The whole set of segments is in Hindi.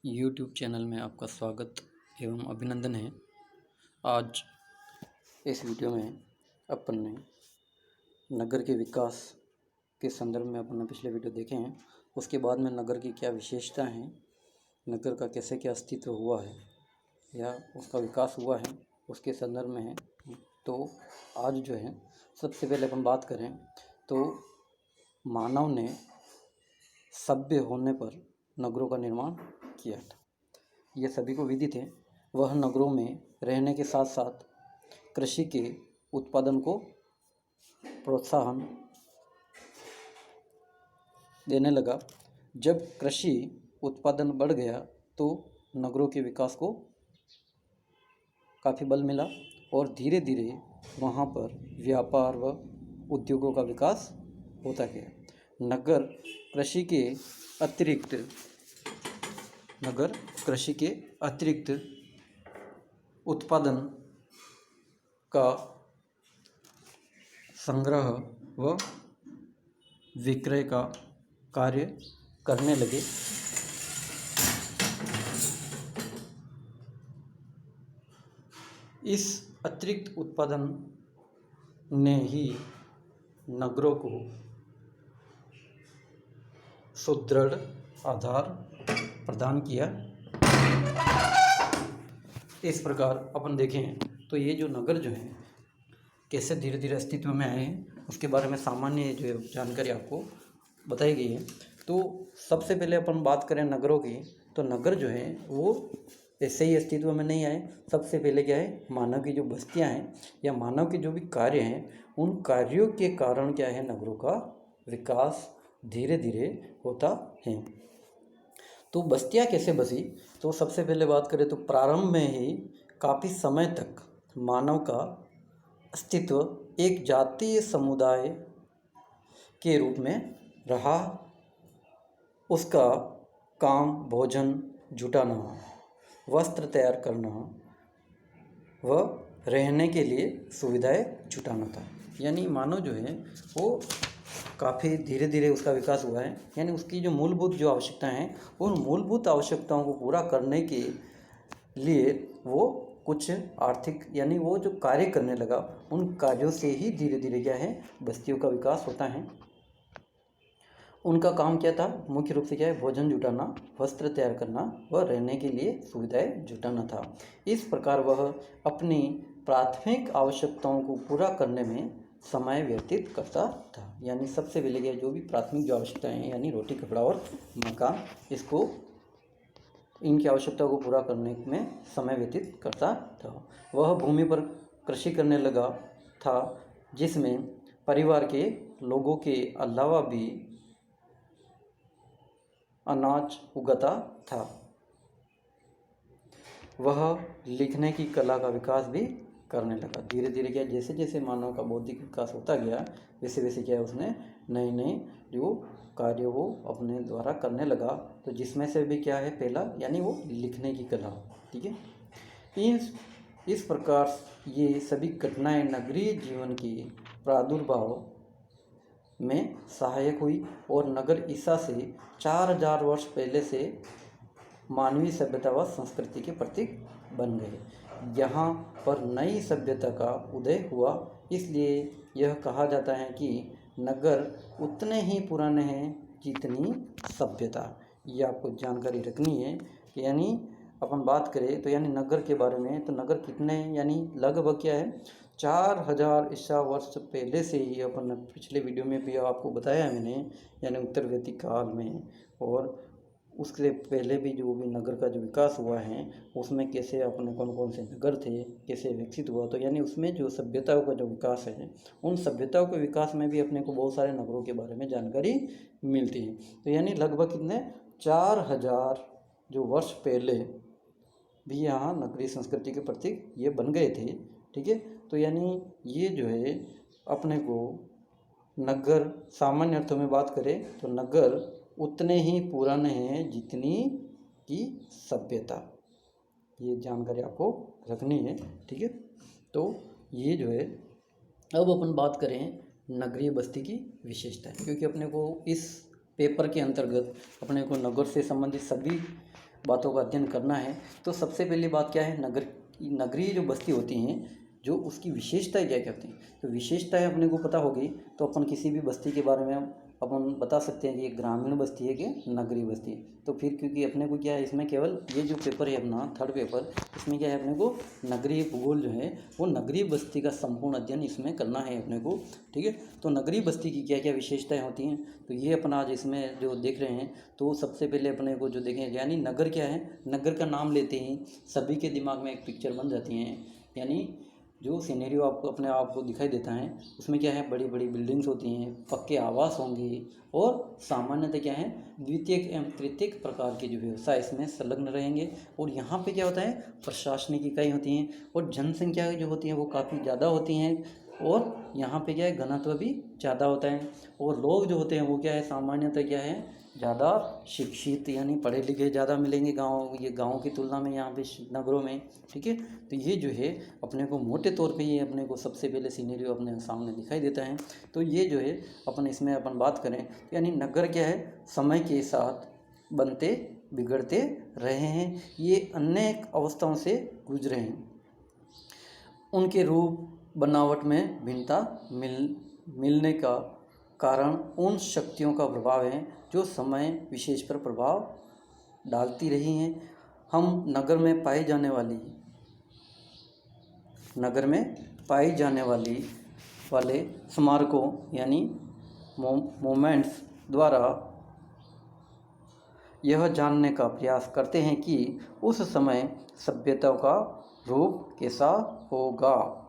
YouTube चैनल में आपका स्वागत एवं अभिनंदन है। आज इस वीडियो में अपन ने नगर के विकास के संदर्भ में अपन ने पिछले वीडियो देखे हैं। उसके बाद में नगर की क्या विशेषता हैं, नगर का कैसे क्या अस्तित्व हुआ है या उसका विकास हुआ है, उसके संदर्भ में है। तो आज जो है सबसे पहले अपन बात करें तो मानव ने सभ्य होने पर नगरों का निर्माण किया था। ये सभी को विदित है। वह नगरों में रहने के साथ साथ कृषि के उत्पादन को प्रोत्साहन देने लगा। जब कृषि उत्पादन बढ़ गया तो नगरों के विकास को काफ़ी बल मिला और धीरे धीरे वहाँ पर व्यापार व उद्योगों का विकास होता गया। नगर कृषि के अतिरिक्त उत्पादन का संग्रह व विक्रय का कार्य करने लगे। इस अतिरिक्त उत्पादन ने ही नगरों को सुदृढ़ आधार प्रदान किया। इस प्रकार अपन देखें तो ये जो नगर जो हैं कैसे धीरे धीरे अस्तित्व में आए हैं उसके बारे में सामान्य जो जानकारी आपको बताई गई है। तो सबसे पहले अपन बात करें नगरों की, तो नगर जो है वो ऐसे ही अस्तित्व में नहीं आए। सबसे पहले क्या है, मानव की जो बस्तियां हैं या मानव के जो भी कार्य हैं उन कार्यों के कारण क्या है, नगरों का विकास धीरे धीरे होता है। तो बस्तियां कैसे बसी, तो सबसे पहले बात करें तो प्रारंभ में ही काफ़ी समय तक मानव का अस्तित्व एक जातीय समुदाय के रूप में रहा। उसका काम भोजन जुटाना, वस्त्र तैयार करना व रहने के लिए सुविधाएं जुटाना था। यानी मानव जो है वो काफ़ी धीरे धीरे उसका विकास हुआ है। यानी उसकी जो मूलभूत जो आवश्यकताएं हैं उन मूलभूत आवश्यकताओं को पूरा करने के लिए वो कुछ आर्थिक यानी वो जो कार्य करने लगा, उन कार्यों से ही धीरे धीरे क्या है, बस्तियों का विकास होता है। उनका काम क्या था, मुख्य रूप से क्या है, भोजन जुटाना, वस्त्र तैयार करना व रहने के लिए सुविधाएं जुटाना था। इस प्रकार वह अपनी प्राथमिक आवश्यकताओं को पूरा करने में समय व्यतीत करता था। यानी सबसे पहले क्या, जो भी प्राथमिक जो आवश्यकताएं हैं यानी रोटी कपड़ा और मकान, इसको इनकी आवश्यकताओं को पूरा करने में समय व्यतीत करता था। वह भूमि पर कृषि करने लगा था जिसमें परिवार के लोगों के अलावा भी अनाज उगाता था। वह लिखने की कला का विकास भी करने लगा। धीरे धीरे क्या, जैसे जैसे मानव का बौद्धिक विकास होता गया वैसे वैसे क्या है, उसने नए नए जो कार्य वो अपने द्वारा करने लगा। तो जिसमें से भी क्या है, पहला यानी वो लिखने की कला। ठीक है, इस प्रकार ये सभी घटनाएं नगरीय जीवन की प्रादुर्भाव में सहायक हुई और नगर ईसा से 4000 वर्ष पहले से मानवीय सभ्यता व संस्कृति के प्रतीक बन गए। यहाँ पर नई सभ्यता का उदय हुआ, इसलिए यह कहा जाता है कि नगर उतने ही पुराने हैं जितनी सभ्यता। ये आपको जानकारी रखनी है। यानी अपन बात करें तो यानी नगर के बारे में, तो नगर कितने यानी लगभग क्या है, 4000 ईसा वर्ष पहले से ही अपन पिछले वीडियो में भी आपको बताया मैंने, यानी उत्तर वैदिक काल में और उससे पहले भी जो भी नगर का जो विकास हुआ है उसमें कैसे अपने कौन कौन से नगर थे, कैसे विकसित हुआ। तो यानी उसमें जो सभ्यताओं का जो विकास है, उन सभ्यताओं के विकास में भी अपने को बहुत सारे नगरों के बारे में जानकारी मिलती है। तो यानी लगभग कितने, 4000 जो वर्ष पहले भी यहाँ नगरीय संस्कृति के प्रतीक ये बन गए थे। ठीक है, तो यानी ये जो है अपने को नगर सामान्य अर्थों में बात करें तो नगर उतने ही पुराने हैं जितनी की सभ्यता। ये जानकारी आपको रखनी है। ठीक है, तो ये जो है, अब अपन बात करें नगरीय बस्ती की विशेषता, क्योंकि अपने को इस पेपर के अंतर्गत अपने को नगर से संबंधित सभी बातों का अध्ययन करना है तो सबसे पहली बात क्या है, नगरीय जो बस्ती होती हैं जो उसकी विशेषताएं क्या क्या होती हैं। तो विशेषताएं अपने को पता होगी तो अपन किसी भी बस्ती के बारे में अपन बता सकते हैं कि ये ग्रामीण बस्ती है कि नगरीय बस्ती है। तो फिर क्योंकि अपने को क्या है, इसमें केवल ये जो पेपर है अपना थर्ड पेपर, इसमें क्या है अपने को नगरीय भूगोल जो है वो नगरीय बस्ती का संपूर्ण अध्ययन इसमें करना है अपने को, ठीक है। तो नगरीय बस्ती की क्या क्या विशेषताएं होती हैं तो ये अपन आज इसमें जो देख रहे हैं। तो सबसे पहले अपने को जो देखें, यानी नगर क्या है, नगर का नाम लेते ही सभी के दिमाग में एक पिक्चर बन जाती है, यानी जो सिनेरियो आपको अपने आप को दिखाई देता है उसमें क्या है, बड़ी बड़ी बिल्डिंग्स होती हैं, पक्के आवास होंगे और सामान्यतः क्या है, द्वितीयक एवं तृतीयक प्रकार के जो व्यवसाय इसमें संलग्न रहेंगे। और यहाँ पे क्या होता है, प्रशासनिक इकाई होती हैं और जनसंख्या जो होती है वो काफ़ी ज़्यादा होती हैं और यहाँ पे क्या है, घनत्व भी ज़्यादा होता है। और लोग जो होते हैं वो क्या है, सामान्यतः क्या है, ज़्यादा शिक्षित यानी पढ़े लिखे ज़्यादा मिलेंगे ये गाँव की तुलना में यहाँ पे नगरों में, ठीक है। तो ये जो है अपने को मोटे तौर पे ये अपने को सबसे पहले सीनरियो अपने सामने दिखाई देता है। तो ये जो है अपन इसमें अपन बात करें यानी नगर क्या है, समय के साथ बनते बिगड़ते रहे हैं, ये अनेक अवस्थाओं से गुजरे हैं, उनके रूप बनावट में भिन्नता मिलने का कारण उन शक्तियों का प्रभाव है जो समय विशेष पर प्रभाव डालती रही हैं। हम नगर में पाई जाने वाले स्मारकों यानी मोमेंट्स द्वारा यह जानने का प्रयास करते हैं कि उस समय सभ्यता का रूप कैसा होगा,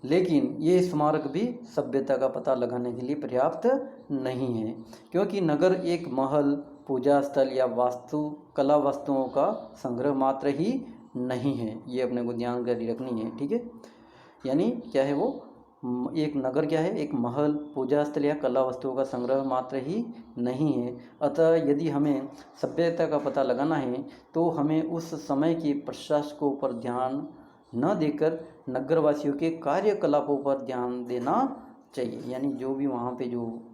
लेकिन ये स्मारक भी सभ्यता का पता लगाने के लिए पर्याप्त नहीं है, क्योंकि नगर एक महल, पूजा स्थल या कला वस्तुओं का संग्रह मात्र ही नहीं है। ये अपने को जानकारी रखनी है, ठीक है। यानी क्या है, वो एक नगर क्या है, एक महल, पूजा स्थल या कला वस्तुओं का संग्रह मात्र ही नहीं है। अतः यदि हमें सभ्यता का पता लगाना है तो हमें उस समय के प्रशासकों पर ध्यान न देकर नगरवासियों के कार्यकलापों पर ध्यान देना चाहिए। यानी जो भी वहाँ पे जो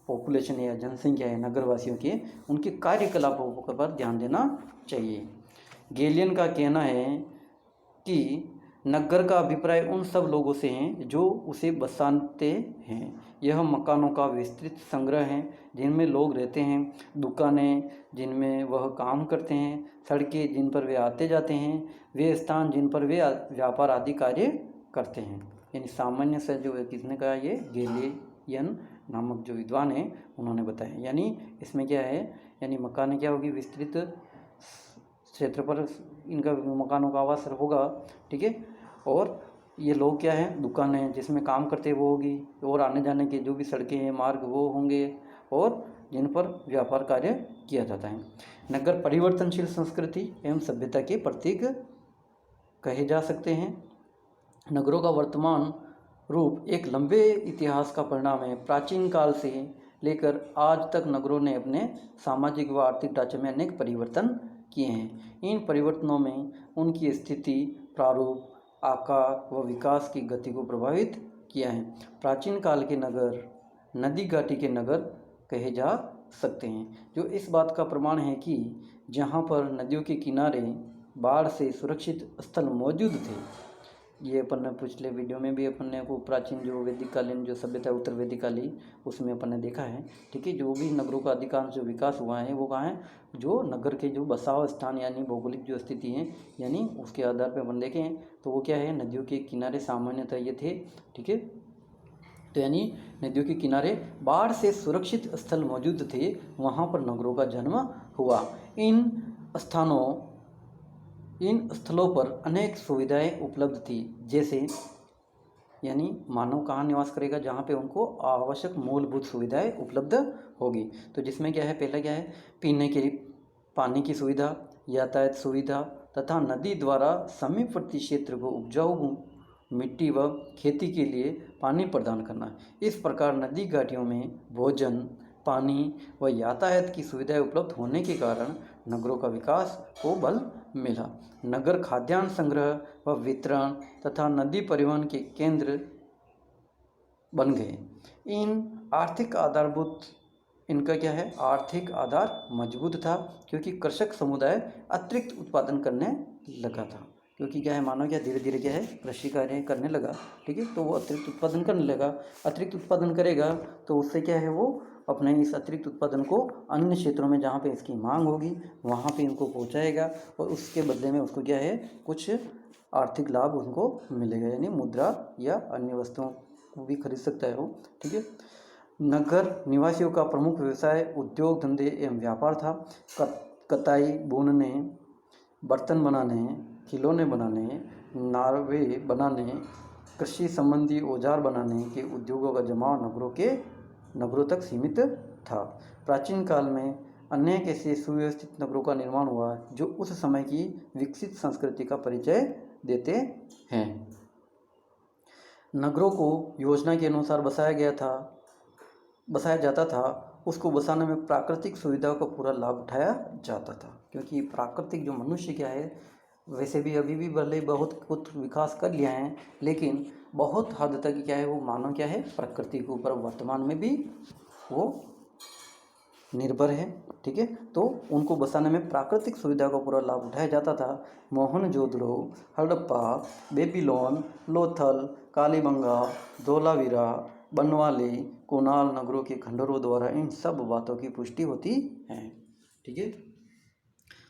पॉपुलेशन है या जनसंख्या है नगरवासियों के, उनके कार्यकलापों पर ध्यान देना चाहिए। गैलियन का कहना है कि नगर का अभिप्राय उन सब लोगों से हैं जो उसे बसाते हैं। यह मकानों का विस्तृत संग्रह है जिनमें लोग रहते हैं, दुकानें जिनमें वह काम करते हैं, सड़कें जिन पर वे आते जाते हैं, वे स्थान जिन पर वे व्यापार आदि कार्य करते हैं। यानी सामान्य से जो है किसने कहा, ये गैलियन नामक जो विद्वान है उन्होंने बताया। यानी इसमें क्या है, यानी मकान क्या होगी, विस्तृत क्षेत्र पर इनका मकानों का आवास होगा, ठीक है। और ये लोग क्या है, दुकानें जिसमें काम करते हैं वो होगी, और आने जाने के जो भी सड़कें हैं, मार्ग वो होंगे, और जिन पर व्यापार कार्य किया जाता है। नगर परिवर्तनशील संस्कृति एवं सभ्यता के प्रतीक कहे जा सकते हैं। नगरों का वर्तमान रूप एक लंबे इतिहास का परिणाम है। प्राचीन काल से लेकर आज तक नगरों ने अपने सामाजिक व आर्थिक ढांचे में अनेक परिवर्तन किए हैं। इन परिवर्तनों में उनकी स्थिति, प्रारूप, आकार व विकास की गति को प्रभावित किया है। प्राचीन काल के नगर नदी घाटी के नगर कहे जा सकते हैं, जो इस बात का प्रमाण है कि जहाँ पर नदियों के किनारे बाढ़ से सुरक्षित स्थल मौजूद थे। ये अपन ने पिछले वीडियो में भी अपन ने को प्राचीन जो वैदिक कालीन जो सभ्यता उत्तर वैदिक काली उसमें अपन ने देखा है, ठीक है। जो भी नगरों का अधिकांश जो विकास हुआ है वो कहाँ है, जो नगर के जो बसाव स्थान यानी भौगोलिक जो स्थिति है, यानी उसके आधार पर अपन देखें तो वो क्या है, नदियों के किनारे सामान्यतः ये थे, ठीक है। तो यानी नदियों के किनारे बाढ़ से सुरक्षित स्थल मौजूद थे, वहाँ पर नगरों का जन्म हुआ। इन स्थलों पर अनेक सुविधाएं उपलब्ध थी, जैसे यानी मानव कहाँ निवास करेगा, जहाँ पे उनको आवश्यक मूलभूत सुविधाएं उपलब्ध होगी। तो जिसमें क्या है, पहला क्या है, पीने के लिए पानी की सुविधा, यातायात सुविधा तथा नदी द्वारा समीपवर्ती क्षेत्र को उपजाऊ मिट्टी व खेती के लिए पानी प्रदान करना। इस प्रकार नदी घाटियों में भोजन, पानी व यातायात की सुविधाएं उपलब्ध होने के कारण नगरों का विकास को बल मिला। नगर खाद्यान्न संग्रह व वितरण तथा नदी परिवहन के केंद्र बन गए। इन आर्थिक आधारभूत इनका क्या है, आर्थिक आधार मजबूत था, क्योंकि कृषक समुदाय अतिरिक्त उत्पादन करने लगा था। क्योंकि क्या है, मानव क्या धीरे धीरे क्या है कृषि कार्य करने लगा, ठीक है, तो वो अतिरिक्त उत्पादन करने लगा। अतिरिक्त उत्पादन करेगा तो उससे क्या है, वो अपने इस अतिरिक्त उत्पादन को अन्य क्षेत्रों में जहाँ पे इसकी मांग होगी वहाँ पे इनको पहुँचाएगा, और उसके बदले में उसको क्या है, कुछ आर्थिक लाभ उनको मिलेगा, यानी मुद्रा या अन्य वस्तुओं को भी खरीद सकता है वो, ठीक है। नगर निवासियों का प्रमुख व्यवसाय उद्योग धंधे एवं व्यापार था। कताई, बुनने, बर्तन बनाने, खिलौने बनाने, नावे बनाने, कृषि संबंधी औजार बनाने के उद्योगों का जमाव नगरों तक सीमित था। प्राचीन काल में अनेक ऐसे सुव्यवस्थित नगरों का निर्माण हुआ जो उस समय की विकसित संस्कृति का परिचय देते हैं। नगरों को योजना के अनुसार बसाया जाता था। उसको बसाने में प्राकृतिक सुविधाओं का पूरा लाभ उठाया जाता था, क्योंकि प्राकृतिक जो मनुष्य क्या है, वैसे भी अभी भी भले बहुत कुछ विकास कर लिया है, लेकिन बहुत हद तक क्या है, वो मानव क्या है, प्रकृति के ऊपर वर्तमान में भी वो निर्भर है, ठीक है। तो उनको बसाने में प्राकृतिक सुविधा का पूरा लाभ उठाया जाता था। मोहनजोदड़ो, हड़प्पा, बेबीलोन, लोथल, कालीबंगा, धोलावीरा, बनवाली, कुनाल नगरों के खंडरों द्वारा इन सब बातों की पुष्टि होती है, ठीक है।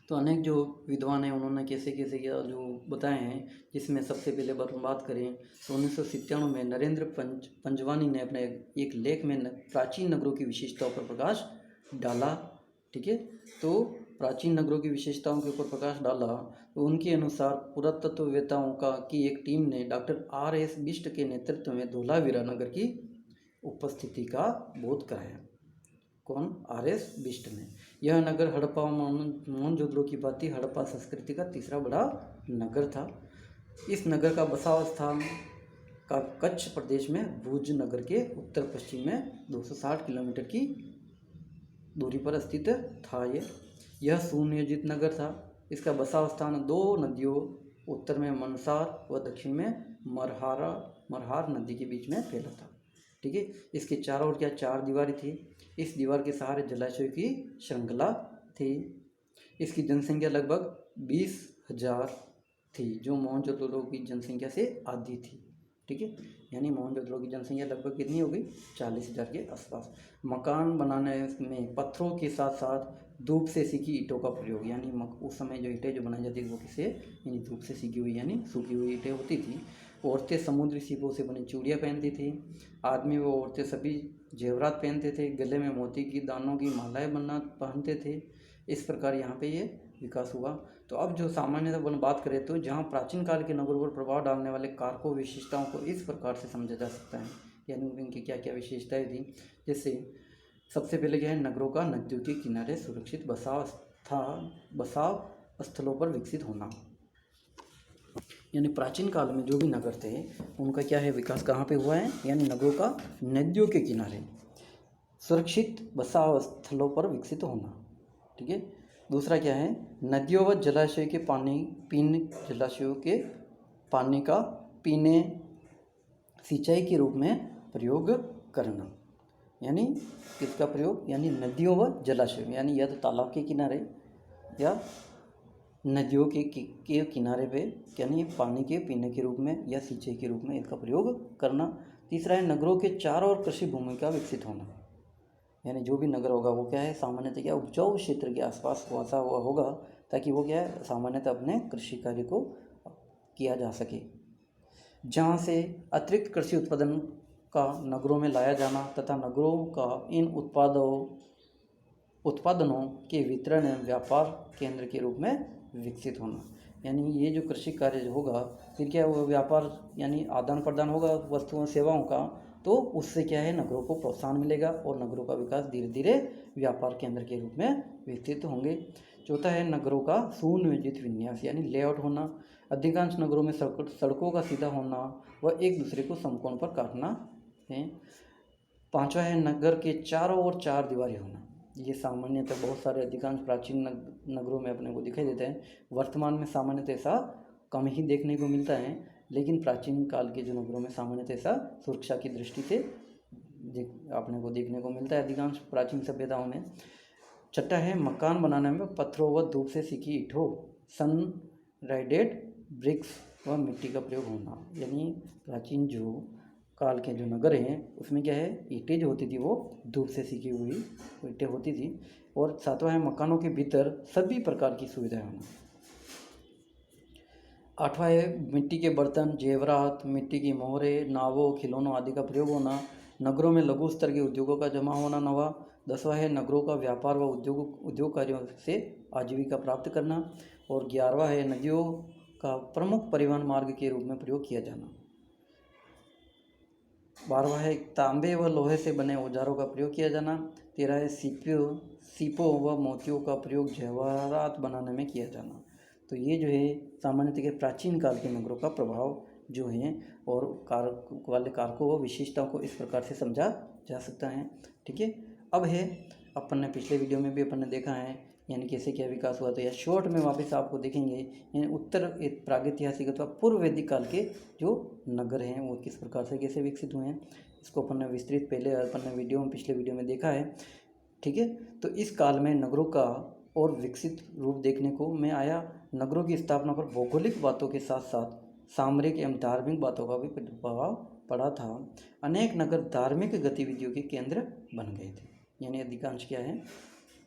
तो अनेक जो विद्वान हैं उन्होंने कैसे कैसे क्या जो बताए हैं, जिसमें सबसे पहले बात करें तो 1997 में नरेंद्र पंजवानी ने अपने एक लेख में प्राचीन नगरों की विशेषताओं पर प्रकाश डाला, ठीक है। तो प्राचीन नगरों की विशेषताओं के ऊपर प्रकाश डाला, तो उनके अनुसार पुरातत्ववेत्ताओं की एक टीम ने डॉक्टर R.S. बिष्ट के नेतृत्व में धोलावीरा नगर की उपस्थिति का बोध कराया। कौन? R.S. बिष्ट ने। यह नगर हड़प्पा मोहनजोदड़ो की भांति हड़प्पा संस्कृति का तीसरा बड़ा नगर था। इस नगर का बसाव स्थान का कच्छ प्रदेश में भुज नगर के उत्तर पश्चिम में 260 किलोमीटर की दूरी पर स्थित था। यह सुनियोजित नगर था। इसका बसाव स्थान दो नदियों, उत्तर में मनसार व दक्षिण में मरहार नदी के बीच में फैला था, ठीक है। इसके चारों ओर क्या 4 दीवारें थी। इस दीवार के सहारे जलाशय की श्रृंखला थी। इसकी जनसंख्या लगभग 20,000 थी, जो मोहनजोदड़ो की जनसंख्या से आधी थी, ठीक है। यानी मोहनजोदड़ो की जनसंख्या लगभग कितनी हो गई? 40,000 के आसपास। मकान बनाने में पत्थरों के साथ साथ धूप से सीखी ईंटों का प्रयोग, यानी उस समय जो ईंटें जो बनाई जाती थी वो किससे, यानी धूप से सीखी हुई यानी सूखी हुई ईंटें होती थी। औरतें समुद्री सीपों से बनी चूड़ियाँ पहनती थी। आदमी व औरतें सभी जेवरात पहनते थे। गले में मोती की दानों की मालाएँ पहनते थे। इस प्रकार यहाँ पे ये विकास हुआ। तो अब जो सामान्यतः बात करें तो जहाँ प्राचीन काल के नगरों पर प्रभाव डालने वाले कारकों विशेषताओं को इस प्रकार से समझा जा सकता है, यानी उनकी क्या क्या विशेषताएं थी। जैसे सबसे पहले क्या है, नगरों का नदियों के किनारे सुरक्षित बसाव स्थलों पर विकसित होना, यानी प्राचीन काल में जो भी नगर थे उनका क्या है विकास कहाँ पे हुआ है, यानी नगरों का नदियों के किनारे सुरक्षित बसाव स्थलों पर विकसित होना, ठीक है। दूसरा क्या है, नदियों व जलाशय के जलाशयों के पानी का पीने सिंचाई के रूप में प्रयोग करना, यानी किसका प्रयोग, यानी नदियों व जलाशय, यानी या तो तालाब के किनारे या नदियों के किनारे पे, यानी पानी के पीने के रूप में या सिंचाई के रूप में इसका प्रयोग करना। तीसरा है, नगरों के चारों ओर कृषि भूमि का विकसित होना, यानी जो भी नगर होगा वो क्या है सामान्यतः क्या उपजाऊ क्षेत्र के आसपास बसा हुआ होगा, ताकि वो क्या है सामान्यतः अपने कृषि कार्य को किया जा सके। जहाँ से अतिरिक्त कृषि उत्पादन का नगरों में लाया जाना तथा नगरों का इन उत्पादनों के वितरण एवं व्यापार केंद्र के रूप में विकसित होना, यानी ये जो कृषि कार्य होगा फिर क्या वो व्यापार यानी आदान प्रदान होगा वस्तुओं सेवाओं का, तो उससे क्या है नगरों को प्रोत्साहन मिलेगा और नगरों का विकास धीरे धीरे व्यापार केंद्र के रूप में विकसित होंगे। चौथा है, नगरों का सुनियोजित विन्यास, यानी लेआउट होना। अधिकांश नगरों में सड़कों का सीधा होना व एक दूसरे को समकोण पर काटना है। पांचवा है, नगर के चारों ओर 4 दीवारें होना। ये सामान्यतः बहुत सारे अधिकांश प्राचीन नगरों में अपने को दिखाई देता है। वर्तमान में सामान्यतः ऐसा कम ही देखने को मिलता है, लेकिन प्राचीन काल के जो नगरों में सामान्यतः ऐसा सुरक्षा की दृष्टि से आपने को देखने को मिलता है अधिकांश प्राचीन सभ्यताओं में। छठा है मकान बनाने में पत्थरों व धूप से सीखी ईंटों, सन राइडेड ब्रिक्स व मिट्टी का प्रयोग होना। यानी प्राचीन जो काल के जो नगर हैं उसमें क्या है, ईंटें जो होती थी वो धूप से सीखी हुई ईंटें होती थी। और सातवां है मकानों के भीतर सभी प्रकार की सुविधाएं होना। आठवां है मिट्टी के बर्तन, जेवरात, मिट्टी की मोहरें, नावों, खिलौनों आदि का प्रयोग होना। नगरों में लघु स्तर के उद्योगों का जमा होना। नवा 10वां है नगरों का व्यापार व उद्योग कार्यों से आजीविका प्राप्त करना। और 11वां है नदियों का प्रमुख परिवहन मार्ग के रूप में प्रयोग किया जाना। 12वां है तांबे व लोहे से बने औजारों का प्रयोग किया जाना। 13 है सीपों व मोतियों का प्रयोग जवाहरात बनाने में किया जाना। तो ये जो है सामान्यतः के प्राचीन काल के नगरों का प्रभाव जो है और वाले कारकों व विशेषताओं को इस प्रकार से समझा जा सकता है। ठीक है, अब है अपन ने पिछले वीडियो में भी अपन ने देखा है यानी कैसे क्या विकास हुआ। तो यह शॉर्ट में वापस आपको देखेंगे यानी उत्तर प्रागैतिहासिक अथवा पूर्व वैदिक काल के जो नगर हैं वो किस प्रकार से कैसे विकसित हुए हैं, इसको अपन ने विस्तृत पहले अपन ने पिछले वीडियो में देखा है। ठीक है, तो इस काल में नगरों का और विकसित रूप देखने को मैं आया। नगरों की स्थापना पर भौगोलिक बातों के साथ साथ सामरिक एवं धार्मिक बातों का भी प्रभाव पड़ा था। अनेक नगर धार्मिक गतिविधियों के केंद्र बन गए थे। यानी अधिकांश क्या है,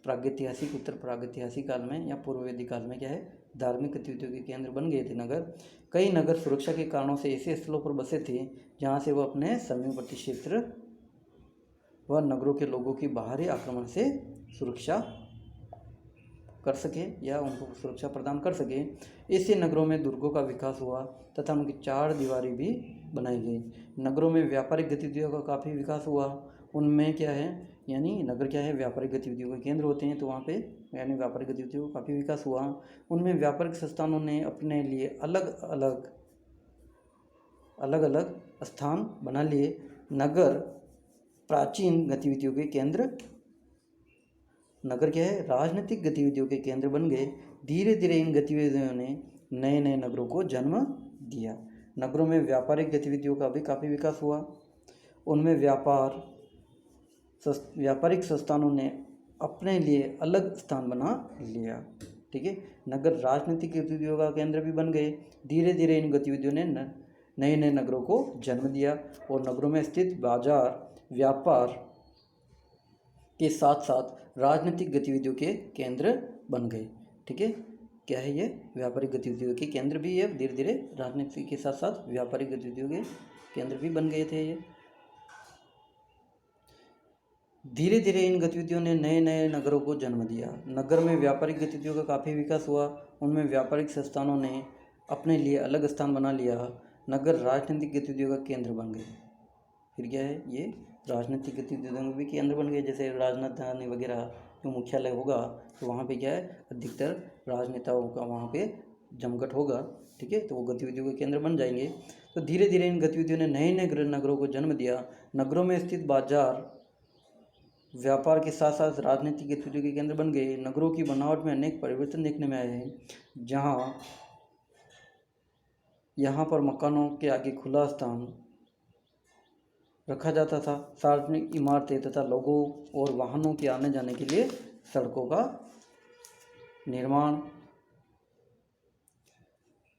प्रागैतिहासिक उत्तर प्रागैतिहासिक काल में या पूर्व वैदिक काल में क्या है, धार्मिक गतिविधियों के केंद्र बन गए थे नगर। कई नगर सुरक्षा के कारणों से ऐसे स्थलों पर बसे थे जहाँ से वह अपने समीपवर्ती क्षेत्र व नगरों के लोगों की बाहरी आक्रमण से सुरक्षा कर सके या उनको सुरक्षा प्रदान कर सके। इससे नगरों में दुर्गों का विकास हुआ तथा उनकी चार दीवारी भी बनाई गई। नगरों में व्यापारिक गतिविधियों का काफ़ी विकास हुआ। उनमें क्या है, यानी नगर क्या है, व्यापारिक गतिविधियों के केंद्र होते हैं, तो वहाँ पे यानी व्यापारिक गतिविधियों का काफ़ी विकास हुआ। उनमें व्यापारिक संस्थानों ने अपने लिए अलग अलग स्थान बना लिए। नगर प्राचीन गतिविधियों के केंद्र, नगर क्या है, राजनीतिक गतिविधियों के केंद्र बन गए। धीरे धीरे इन गतिविधियों ने नए नए नगरों को जन्म दिया। नगरों में व्यापारिक गतिविधियों का भी काफ़ी विकास हुआ। उनमें व्यापारिक संस्थानों ने अपने लिए अलग स्थान बना लिया। ठीक है, नगर राजनीतिक गतिविधियों का केंद्र भी बन गए। धीरे धीरे इन गतिविधियों ने नए नए नगरों को जन्म दिया और नगरों में स्थित बाजार व्यापार के साथ साथ राजनीतिक गतिविधियों के केंद्र बन गए। ठीक है, क्या है ये, व्यापारिक गतिविधियों के केंद्र भी है। धीरे धीरे राजनीति के साथ साथ व्यापारिक गतिविधियों के केंद्र भी बन गए थे ये। धीरे धीरे इन गतिविधियों ने नए नए नगरों को जन्म दिया। नगर में व्यापारिक गतिविधियों का काफ़ी विकास हुआ। उनमें व्यापारिक संस्थानों ने अपने लिए अलग स्थान बना लिया। नगर राजनीतिक गतिविधियों का केंद्र बन गए। फिर क्या है, ये राजनीतिक गतिविधियों के भी केंद्र बन गए। जैसे राजधानी वगैरह जो मुख्यालय होगा तो वहाँ पे क्या है, अधिकतर राजनेताओं का वहाँ पे जमघट होगा। ठीक है, तो वो गतिविधियों के केंद्र बन जाएंगे। तो धीरे धीरे इन गतिविधियों ने नए नए नगरों को जन्म दिया। नगरों में स्थित बाजार व्यापार के साथ साथ राजनीतिक गतिविधियों के केंद्र बन गए। नगरों की बनावट में अनेक परिवर्तन देखने में आए हैं। यहाँ पर मकानों के आगे खुला स्थान रखा जाता था। सार्वजनिक इमारतें तथा लोगों और वाहनों के आने जाने के लिए सड़कों का निर्माण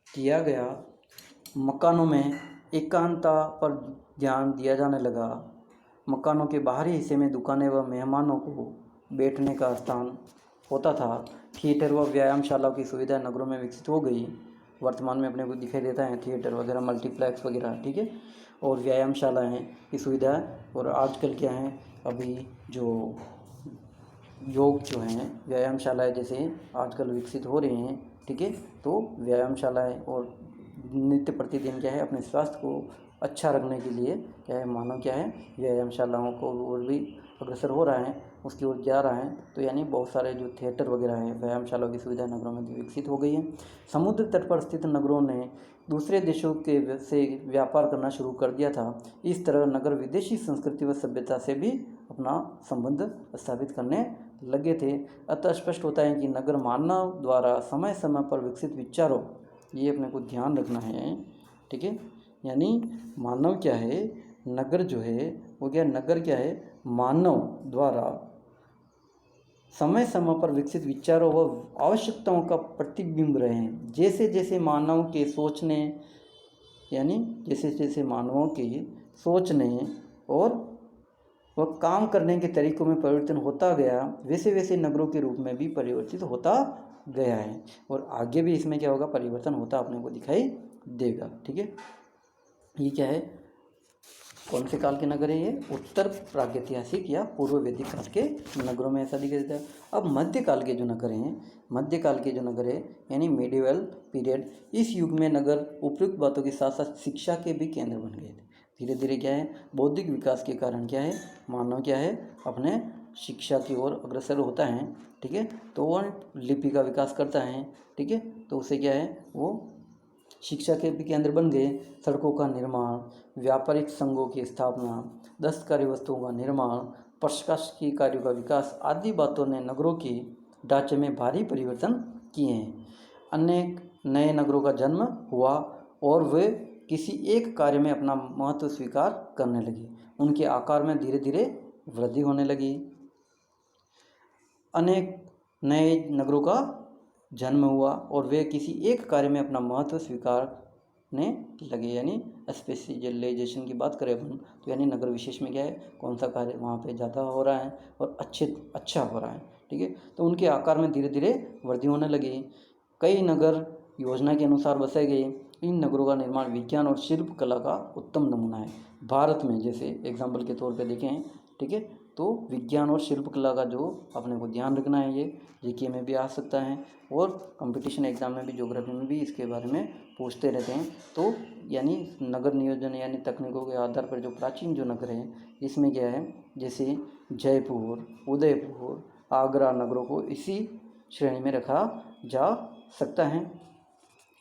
किया गया। मकानों में एकांतता पर ध्यान दिया जाने लगा। मकानों के बाहरी हिस्से में दुकानें व मेहमानों को बैठने का स्थान होता था। थिएटर व व्यायामशालाओं की सुविधा नगरों में विकसित हो गई। वर्तमान में अपने को दिखाई देता है थिएटर वगैरह, मल्टीप्लेक्स वगैरह। ठीक है, और व्यायामशालाएँ की सुविधा। और आजकल क्या है, अभी जो योग जो हैं व्यायामशालाएँ जैसे आजकल विकसित हो रही हैं। ठीक है, तो व्यायामशालाएँ और नित्य प्रतिदिन क्या है, अपने स्वास्थ्य को अच्छा रखने के लिए क्या है, मानव क्या है, व्यायामशालाओं को और भी अग्रसर हो रहा है, उसकी ओर जा रहा है। तो यानी बहुत सारे जो थिएटर वगैरह हैं, व्यायामशालाओं की सुविधा नगरों में विकसित हो गई है। समुद्र तट पर स्थित नगरों ने दूसरे देशों के से व्यापार करना शुरू कर दिया था। इस तरह नगर विदेशी संस्कृति व सभ्यता से भी अपना संबंध स्थापित करने लगे थे। अतः स्पष्ट होता है कि नगर मानव द्वारा समय समय पर विकसित विचारों, ये अपने को ध्यान रखना है। ठीक है, यानी मानव क्या है, नगर जो है वो क्या नगर क्या है, मानव द्वारा समय समय पर विकसित विचारों व आवश्यकताओं का प्रतिबिंब रहे हैं। जैसे जैसे मानव के सोचने यानी जैसे जैसे मानवों के सोचने और वह काम करने के तरीकों में परिवर्तन होता गया, वैसे वैसे नगरों के रूप में भी परिवर्तित होता गया है और आगे भी इसमें क्या होगा, परिवर्तन होता अपने को दिखाई देगा। ठीक है, ये क्या है, कौन से काल के नगर है ये, उत्तर प्रागैतिहासिक या पूर्व वैदिक काल के नगरों में ऐसा दिखाई देता है। अब मध्यकाल के जो नगर हैं, मध्यकाल के जो नगर है यानी मेडिवल पीरियड, इस युग में नगर उपयुक्त बातों के साथ साथ शिक्षा के भी केंद्र बन गए थे। धीरे धीरे क्या है, बौद्धिक विकास के कारण क्या है, मानव क्या है अपने शिक्षा की ओर अग्रसर होता है। ठीक है, तो वह लिपि का विकास करता है। ठीक है, तो उसे क्या है, वो शिक्षा के भी केंद्र बन गए। सड़कों का निर्माण, व्यापारिक संघों की स्थापना, दस्तकारी वस्तुओं का निर्माण, प्रशासकीय कार्यों का विकास आदि बातों ने नगरों के ढांचे में भारी परिवर्तन किए हैं। अनेक नए नगरों का जन्म हुआ और वे किसी एक कार्य में अपना महत्व स्वीकार करने लगे। उनके आकार में धीरे धीरे वृद्धि होने लगी। अनेक नए नगरों का जन्म हुआ और वे किसी एक कार्य में अपना महत्व स्वीकारने लगे। यानी स्पेशलाइजेशन की बात करें अपन तो यानी नगर विशेष में क्या है, कौन सा कार्य वहाँ पे ज़्यादा हो रहा है और अच्छा हो रहा है। ठीक है, तो उनके आकार में धीरे धीरे वृद्धि होने लगी। कई नगर योजना के अनुसार बसाए गए। इन नगरों का निर्माण विज्ञान और शिल्प कला का उत्तम नमूना है। भारत में जैसे एग्जाम्पल के तौर पे देखें, ठीक है, तो विज्ञान और शिल्प कला का जो अपने को ध्यान रखना है, ये जीके में भी आ सकता है और कंपटीशन एग्जाम में भी, ज्योग्राफी में भी इसके बारे में पूछते रहते हैं। तो यानी नगर नियोजन यानी तकनीकों के आधार पर जो प्राचीन जो नगर हैं, इसमें क्या है, जैसे जयपुर, उदयपुर, आगरा नगरों को इसी श्रेणी में रखा जा सकता है।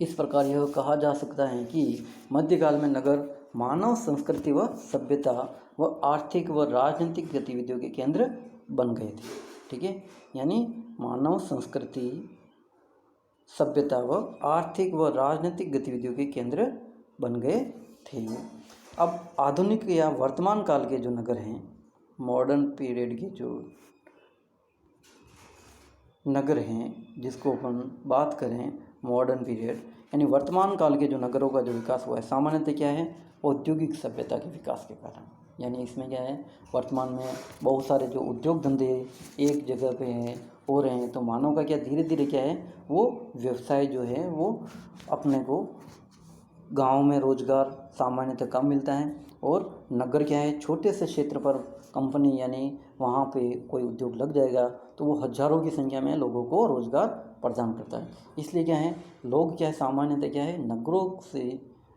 इस प्रकार यह कहा जा सकता है कि मध्यकाल में नगर मानव संस्कृति व सभ्यता व आर्थिक व राजनीतिक गतिविधियों के केंद्र बन गए थे। ठीक है, यानी मानव संस्कृति, सभ्यता व आर्थिक व राजनीतिक गतिविधियों के केंद्र बन गए थे। अब आधुनिक या वर्तमान काल के जो नगर हैं, मॉडर्न पीरियड के जो नगर हैं, जिसको अपन बात करें मॉडर्न पीरियड यानी वर्तमान काल के जो नगरों का जो विकास हुआ है, सामान्यतः क्या है, औद्योगिक सभ्यता के विकास के कारण। यानी इसमें क्या है, वर्तमान में बहुत सारे जो उद्योग धंधे एक जगह पे हैं, हो रहे हैं, तो मानव का क्या धीरे धीरे क्या है, वो व्यवसाय जो है वो अपने को गांव में रोजगार सामान्यतः कम मिलता है और नगर क्या है, छोटे से क्षेत्र पर कंपनी यानी वहाँ पे कोई उद्योग लग जाएगा तो वो हजारों की संख्या में लोगों को रोजगार प्रदान करता है। इसलिए क्या है, लोग क्या है, सामान्यतः क्या है,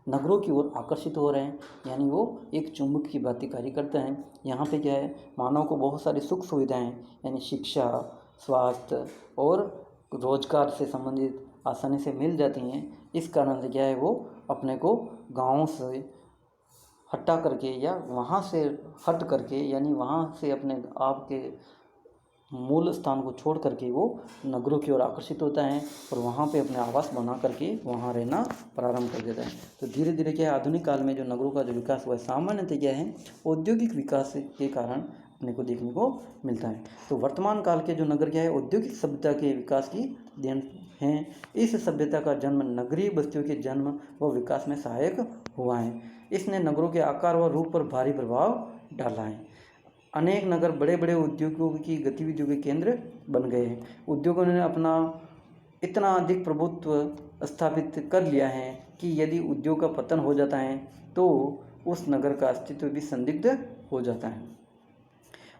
नगरों की ओर आकर्षित हो रहे हैं। यानी वो एक चुंबक की भांति कार्य करते हैं। यहाँ पे क्या है, मानव को बहुत सारी सुख सुविधाएं यानी शिक्षा, स्वास्थ्य और रोजगार से संबंधित आसानी से मिल जाती हैं। इस कारण से क्या है, वो अपने को गाँव से हटा करके या वहाँ से हट करके यानी वहाँ से अपने आप के मूल स्थान को छोड़ करके वो नगरों की ओर आकर्षित होता है और वहाँ पे अपने आवास बना करके वहाँ रहना प्रारंभ कर देता है। तो धीरे धीरे क्या है, आधुनिक काल में जो नगरों का जो विकास हुआ है, सामान्यतः क्या है, औद्योगिक विकास के कारण अपने को देखने को मिलता है। तो वर्तमान काल के जो नगर क्या है, औद्योगिक सभ्यता के विकास की देन हैं। इस सभ्यता का जन्म नगरीय बस्तियों के जन्म व विकास में सहायक हुआ है। इसने नगरों के आकार व रूप पर भारी प्रभाव डाला है। अनेक नगर बड़े बड़े उद्योगों की गतिविधियों के केंद्र बन गए हैं। उद्योगों ने अपना इतना अधिक प्रभुत्व स्थापित कर लिया है कि यदि उद्योग का पतन हो जाता है तो उस नगर का अस्तित्व भी संदिग्ध हो जाता है।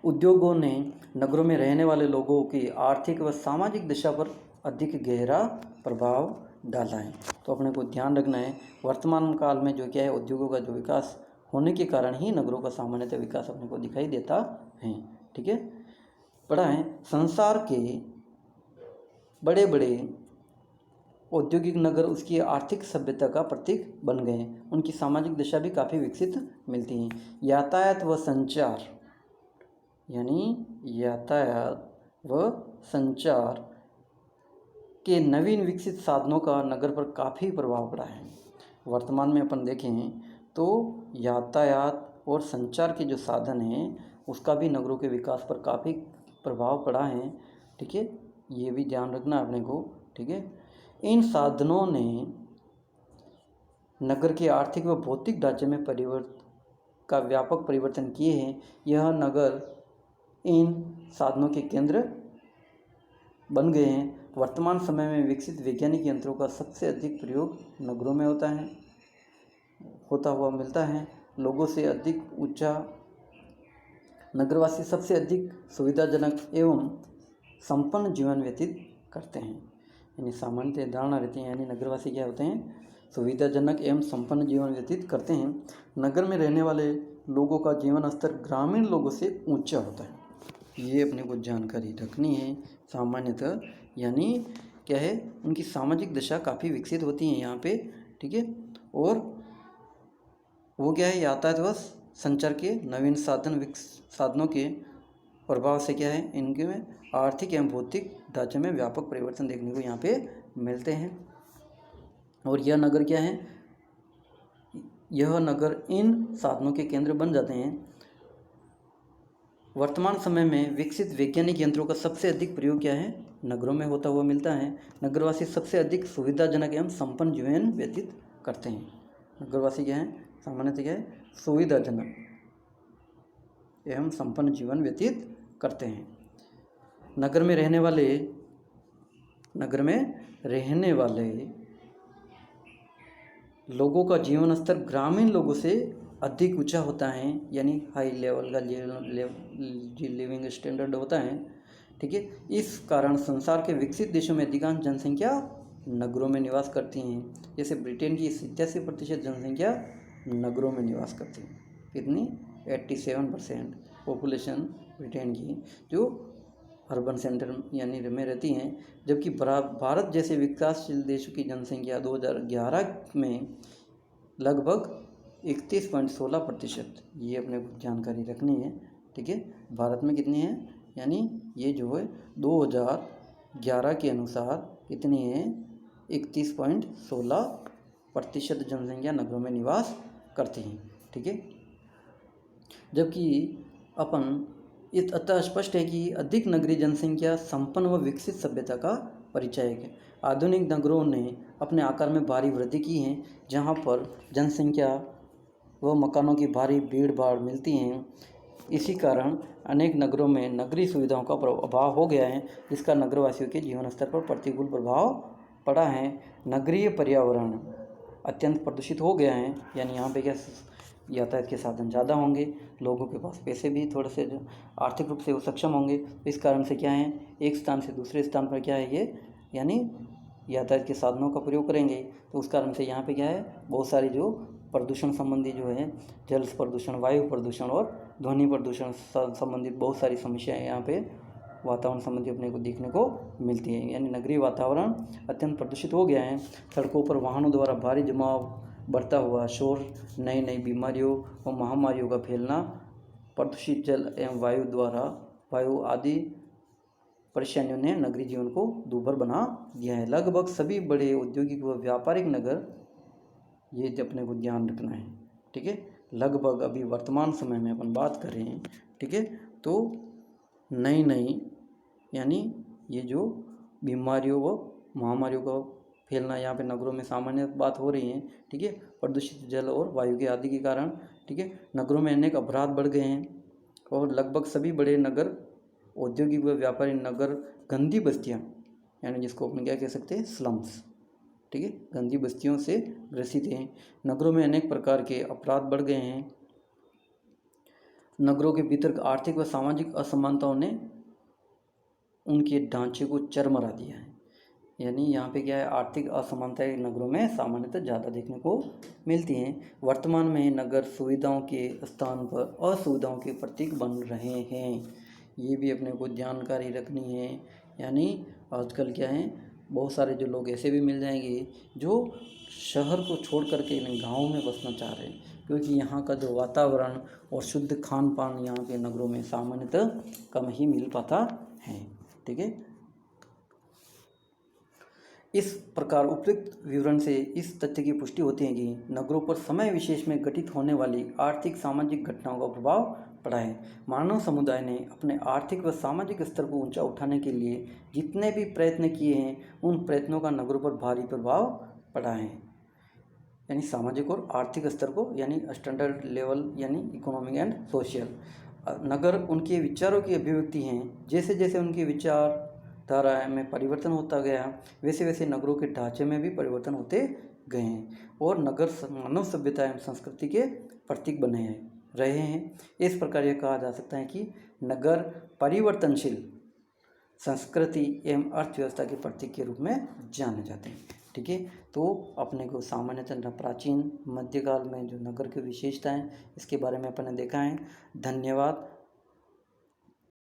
उद्योगों ने नगरों में रहने वाले लोगों की आर्थिक व सामाजिक दशा पर अधिक गहरा प्रभाव डाला है। तो अपने को ध्यान रखना है, वर्तमान काल में जो क्या है, उद्योगों का जो विकास होने के कारण ही नगरों का सामान्यतः विकास अपने को दिखाई देता है। ठीक है, पढ़ा है, संसार के बड़े बड़े औद्योगिक नगर उसकी आर्थिक सभ्यता का प्रतीक बन गए हैं। उनकी सामाजिक दशा भी काफ़ी विकसित मिलती है। यातायात व संचार यानी यातायात व संचार के नवीन विकसित साधनों का नगर पर काफ़ी प्रभाव पड़ा है। वर्तमान में अपन देखें तो यातायात और संचार के जो साधन हैं उसका भी नगरों के विकास पर काफ़ी प्रभाव पड़ा है। ठीक है, ये भी ध्यान रखना है अपने को। ठीक है, इन साधनों ने नगर के आर्थिक व भौतिक ढांचे में का व्यापक परिवर्तन किए हैं। यह नगर इन साधनों के केंद्र बन गए हैं। वर्तमान समय में विकसित वैज्ञानिक यंत्रों का सबसे अधिक प्रयोग नगरों में होता हुआ मिलता है। लोगों से अधिक ऊंचा नगरवासी सबसे अधिक सुविधाजनक एवं संपन्न जीवन व्यतीत करते हैं। यानी सामान्य धारणा रहती है, यानी नगरवासी क्या होते हैं, सुविधाजनक एवं संपन्न जीवन व्यतीत करते हैं। नगर में रहने वाले लोगों का जीवन स्तर ग्रामीण लोगों से ऊंचा होता है। ये अपने को जानकारी रखनी है सामान्यतः। यानी क्या है, उनकी सामाजिक दशा काफ़ी विकसित होती है यहाँ पे। ठीक है, और वो क्या है, यातायात व संचार के नवीन साधनों के प्रभाव से क्या है, इनके में आर्थिक एवं भौतिक ढांचे में व्यापक परिवर्तन देखने को यहाँ पे मिलते हैं। और यह नगर क्या है, यह नगर इन साधनों के केंद्र बन जाते हैं। वर्तमान समय में विकसित वैज्ञानिक यंत्रों का सबसे अधिक प्रयोग क्या है, नगरों में होता हुआ मिलता है। नगरवासी सबसे अधिक सुविधाजनक एवं संपन्न जीवन व्यतीत करते हैं। नगरवासी क्या है, सामान्यतः क्या है, सुविधाजनक एवं संपन्न जीवन व्यतीत करते हैं। नगर में रहने वाले लोगों का जीवन स्तर ग्रामीण लोगों से अधिक ऊंचा होता है, यानी हाई लेवल का लिविंग स्टैंडर्ड होता है। ठीक है, इस कारण संसार के विकसित देशों में अधिकांश जनसंख्या नगरों में निवास करती हैं। जैसे ब्रिटेन की 87% जनसंख्या नगरों में निवास करती है। कितनी, 87% पॉपुलेशन ब्रिटेन की जो अर्बन सेंटर यानी में रहती हैं। जबकि भारत जैसे विकासशील देशों की जनसंख्या 2011 में लगभग 31.16%। ये अपने को जानकारी रखनी है। ठीक है, भारत में कितनी है, यानी ये जो है 2011 के अनुसार कितनी है, 31.16% जनसंख्या नगरों में निवास करती हैं। ठीक है, जबकि अपन इस अतः स्पष्ट है कि अधिक नगरीय जनसंख्या संपन्न व विकसित सभ्यता का परिचायक है। आधुनिक नगरों ने अपने आकार में भारी वृद्धि की है, जहाँ पर जनसंख्या व मकानों की भारी भीड़ भाड़ मिलती हैं। इसी कारण अनेक नगरों में नगरीय सुविधाओं का अभाव हो गया है, जिसका नगरवासियों के जीवन स्तर पर प्रतिकूल प्रभाव पड़ा है। नगरीय पर्यावरण अत्यंत प्रदूषित हो गया है, यानी यहाँ पे क्या, यातायात के साधन ज़्यादा होंगे, लोगों के पास पैसे भी थोड़े से आर्थिक रूप से वो सक्षम होंगे। इस कारण से क्या है, एक स्थान से दूसरे स्थान पर क्या है ये, यानी यातायात के साधनों का प्रयोग करेंगे। तो उस कारण से यहाँ पे क्या है, बहुत सारी जो प्रदूषण संबंधी जो है, जल प्रदूषण, वायु प्रदूषण और ध्वनि प्रदूषण संबंधित बहुत सारी समस्याएं यहाँ पे वातावरण संबंधी अपने को देखने को मिलती है। यानी नगरीय वातावरण अत्यंत प्रदूषित हो गया है। सड़कों पर वाहनों द्वारा भारी जमाव, बढ़ता हुआ शोर, नई नई बीमारियों और महामारियों का फैलना, प्रदूषित जल एवं वायु आदि परेशानियों ने नगरीय जीवन को दूभर बना दिया है। लगभग सभी बड़े औद्योगिक व व्यापारिक नगर, ये अपने को ध्यान रखना है। ठीक है, लगभग अभी वर्तमान समय में अपन बात कर रहे हैं। ठीक है, तो नई यानी ये जो बीमारियों व महामारियों का फैलना यहाँ पे नगरों में सामान्य बात हो रही है। ठीक है, प्रदूषित जल और वायु के आदि के कारण ठीक है, नगरों में अनेक अपराध बढ़ गए हैं और लगभग सभी बड़े नगर, औद्योगिक व व्यापारी नगर गंदी बस्तियाँ, यानी जिसको अपन क्या कह सकते हैं, स्लम्स, ठीक है, गंदी बस्तियों से ग्रसित हैं। नगरों में अनेक प्रकार के अपराध बढ़ गए हैं। नगरों के भीतर आर्थिक व सामाजिक असमानताओं ने उनके ढांचे को चरमरा दिया है। यानी यहाँ पे क्या है, आर्थिक असमानताएं नगरों में सामान्यतः ज़्यादा देखने को मिलती हैं। वर्तमान में नगर सुविधाओं के स्थान पर असुविधाओं के प्रतीक बन रहे हैं। ये भी अपने को जानकारी रखनी है। यानी आजकल क्या है, बहुत सारे जो लोग ऐसे भी मिल जाएंगे जो शहर को छोड़ करके इन गाँव में बसना चाह रहे हैं, क्योंकि यहाँ का जो वातावरण और शुद्ध खान पान यहाँ के नगरों में सामान्यतः कम ही मिल पाता है। ठीक है, इस प्रकार उपयुक्त विवरण से इस तथ्य की पुष्टि होती है कि नगरों पर समय विशेष में घटित होने वाली आर्थिक सामाजिक घटनाओं का प्रभाव पड़ा है। मानव समुदाय ने अपने आर्थिक व सामाजिक स्तर को ऊंचा उठाने के लिए जितने भी प्रयत्न किए हैं, उन प्रयत्नों का नगरों पर भारी प्रभाव पड़ा है। यानी सामाजिक और आर्थिक स्तर को, यानी स्टैंडर्ड लेवल, यानी इकोनॉमिक एंड सोशल। नगर उनके विचारों की अभिव्यक्ति हैं। जैसे जैसे उनके विचारधारा में परिवर्तन होता गया, वैसे वैसे नगरों के ढांचे में भी परिवर्तन होते गए हैं और नगर मानव सभ्यता एवं संस्कृति के प्रतीक बने रहे हैं। इस प्रकार यह कहा जा सकता है कि नगर परिवर्तनशील संस्कृति एवं अर्थव्यवस्था के प्रतीक के रूप में जाने जाते हैं। ठीक है, तो अपने को सामान्यतः प्राचीन मध्यकाल में जो नगर की विशेषताएं, इसके बारे में अपन ने देखा है। धन्यवाद।